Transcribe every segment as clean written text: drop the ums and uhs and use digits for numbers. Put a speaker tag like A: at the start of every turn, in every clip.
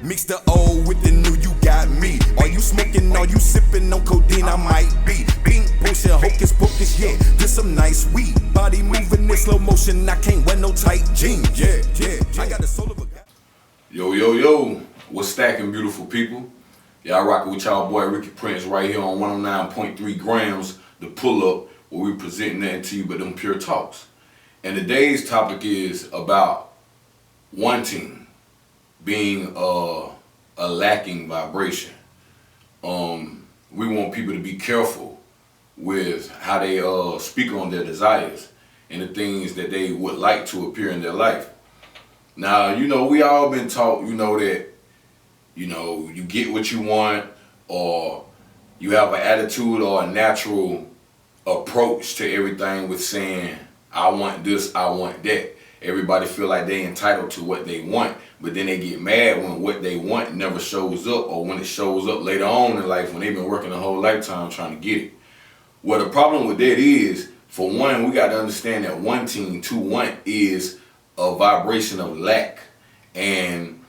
A: Mix the old with the new, you got me. Are you smoking, are you sipping on codeine? I might be. Pink potion, hocus pocus, yeah. This some nice weed. Body moving in slow motion, I can't wear no tight jeans. Yeah. I got the soul of a guy.
B: Yo. What's stacking, beautiful people? Y'all rocking with y'all boy Ricky Prince right here on 109.3 Grams, the pull-up, where we presenting that to you but them pure talks. And today's topic is about wanting, being a lacking vibration. We want people to be careful with how they speak on their desires and the things that they would like to appear in their life. Now, we all been taught, that, you get what you want, or you have an attitude or a natural approach to everything with saying, I want this, I want that. Everybody feel like they entitled to what they want, but then they get mad when what they want never shows up, or when it shows up later on in life when they've been working a whole lifetime trying to get it. Well, the problem with that is, for one, we got to understand that wanting to want is a vibration of lack. And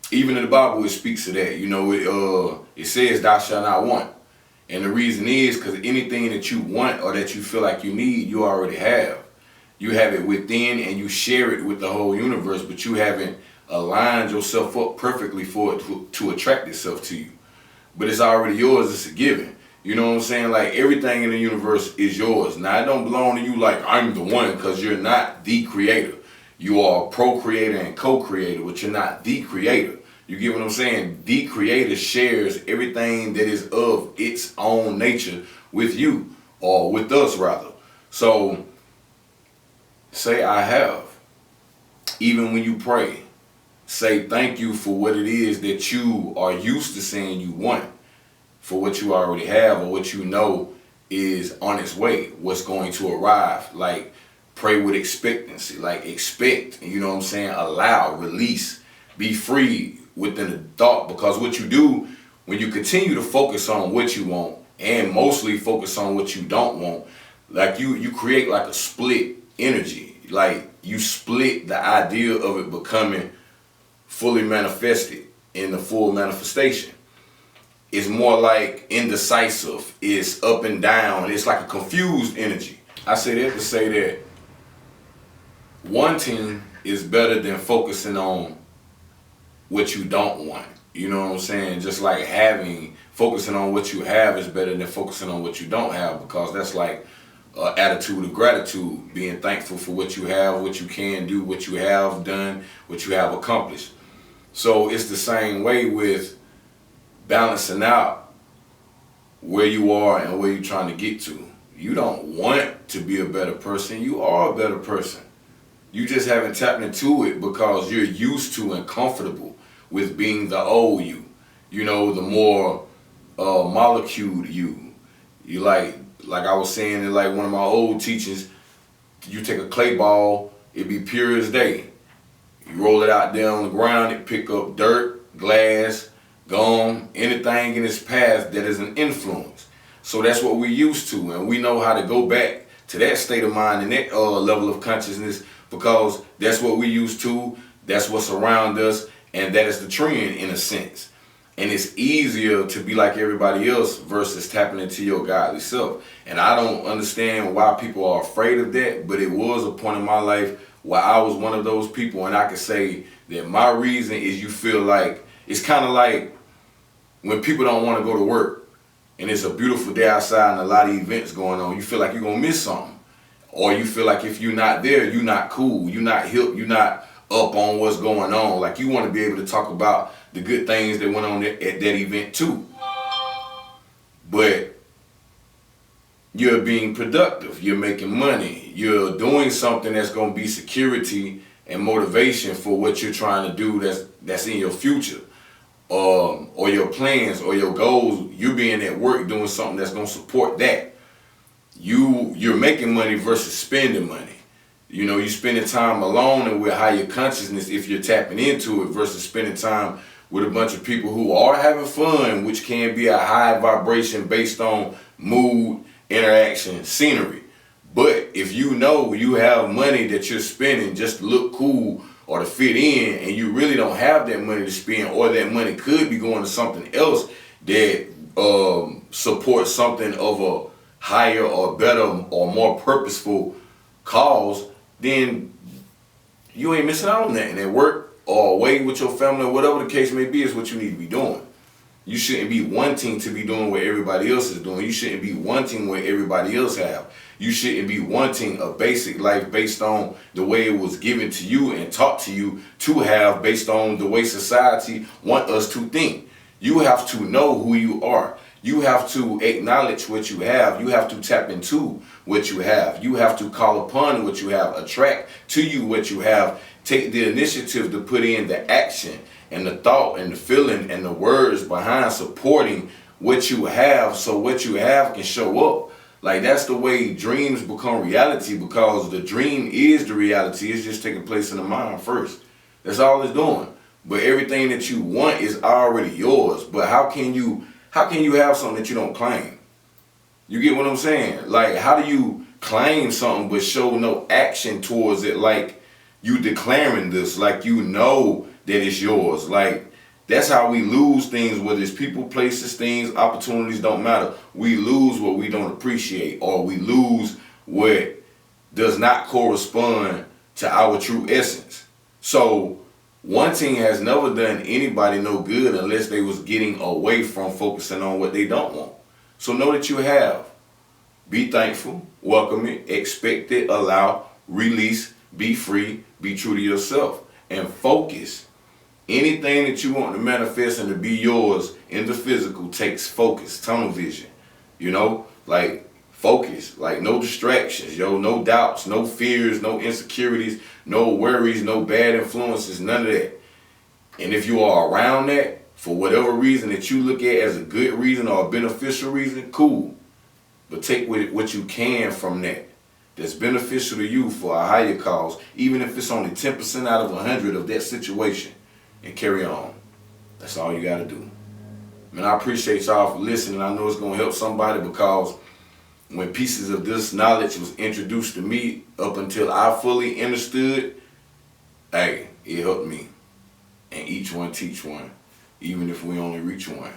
B: even in the Bible, it speaks to that. It says, thou shalt not want. And the reason is because anything that you want or that you feel like you need, you already have. You have it within and you share it with the whole universe, but you haven't aligned yourself up perfectly for it to attract itself to you. But it's already yours, it's a given. You know what I'm saying? Like, everything in the universe is yours. Now, it don't belong to you like I'm the one, because you're not the creator. You are a procreator and co-creator, but you're not the creator. You get what I'm saying? The creator shares everything that is of its own nature with you, or with us rather. So, say I have. Even when you pray, say thank you for what it is that you are used to saying you want, for what you already have or what you know is on its way, what's going to arrive. Like, pray with expectancy, like expect, allow, release, be free within the thought. Because what you do when you continue to focus on what you want and mostly focus on what you don't want, like you create like a split energy. Like, you split the idea of it becoming fully manifested in the full manifestation. It's more like indecisive, it's up and down, it's like a confused energy. I say that to say that wanting is better than focusing on what you don't want. You know what I'm saying? Just like focusing on what you have is better than focusing on what you don't have, because that's like an attitude of gratitude, being thankful for what you have, what you can do, what you have done, what you have accomplished. So it's the same way with balancing out where you are and where you're trying to get to. You don't want to be a better person. You are a better person. You just haven't tapped into it because you're used to and comfortable with being the old you. The more molecule you. You like I was saying in like one of my old teachings, you take a clay ball, it be pure as day. You roll it out there on the ground, it pick up dirt, glass, gum, anything in its path that is an influence. So that's what we're used to, and we know how to go back to that state of mind and that level of consciousness, because that's what we're used to, that's what's around us, and that is the trend in a sense. And it's easier to be like everybody else versus tapping into your godly self. And I don't understand why people are afraid of that, but it was a point in my life where I was one of those people, and I could say that my reason is you feel like, it's kind of like when people don't want to go to work and it's a beautiful day outside and a lot of events going on, you feel like you're going to miss something. Or you feel like if you're not there, you're not cool, you're not hip, you're not up on what's going on. Like, you want to be able to talk about the good things that went on at that event too. But you're being productive, you're making money, you're doing something that's going to be security and motivation for what you're trying to do that's in your future. Or your plans or your goals, you being at work doing something that's going to support that. You're making money versus spending money. You're spending time alone and with higher consciousness if you're tapping into it, versus spending time with a bunch of people who are having fun, which can be a high vibration based on mood, interaction, scenery. But if you know you have money that you're spending just to look cool or to fit in, and you really don't have that money to spend, or that money could be going to something else that supports something of a higher or better or more purposeful cause, then you ain't missing out on that. And at work or away with your family or whatever the case may be is what you need to be doing. You shouldn't be wanting to be doing what everybody else is doing. You shouldn't be wanting what everybody else have. You shouldn't be wanting a basic life based on the way it was given to you and taught to you to have, based on the way society want us to think. You have to know who you are. You have to acknowledge what you have. You have to tap into what you have. You have to call upon what you have, attract to you what you have. Take the initiative to put in the action and the thought and the feeling and the words behind supporting what you have, so what you have can show up. Like, that's the way dreams become reality, because the dream is the reality. It's just taking place in the mind first. That's all it's doing. But everything that you want is already yours. But how can you have something that you don't claim? You get what I'm saying? Like, how do you claim something but show no action towards it? Like, you declaring this, like you know that it's yours. Like, that's how we lose things, whether it's people, places, things, opportunities, don't matter. We lose what we don't appreciate, or we lose what does not correspond to our true essence. So wanting has never done anybody no good unless they was getting away from focusing on what they don't want. So know that you have. Be thankful, welcome it, expect it, allow, release, be free, be true to yourself, and focus. Anything that you want to manifest and to be yours in the physical takes focus, tunnel vision, you know, like focus, like no distractions, no doubts, no fears, no insecurities, no worries, no bad influences, none of that. And if you are around that for whatever reason that you look at as a good reason or a beneficial reason, cool. But take what you can from that that's beneficial to you for a higher cause, even if it's only 10% out of 100 of that situation, and carry on. That's all you gotta do. Man, I appreciate y'all for listening. I know it's gonna help somebody, because when pieces of this knowledge was introduced to me, up until I fully understood, hey, it helped me. And each one teach one, even if we only reach one.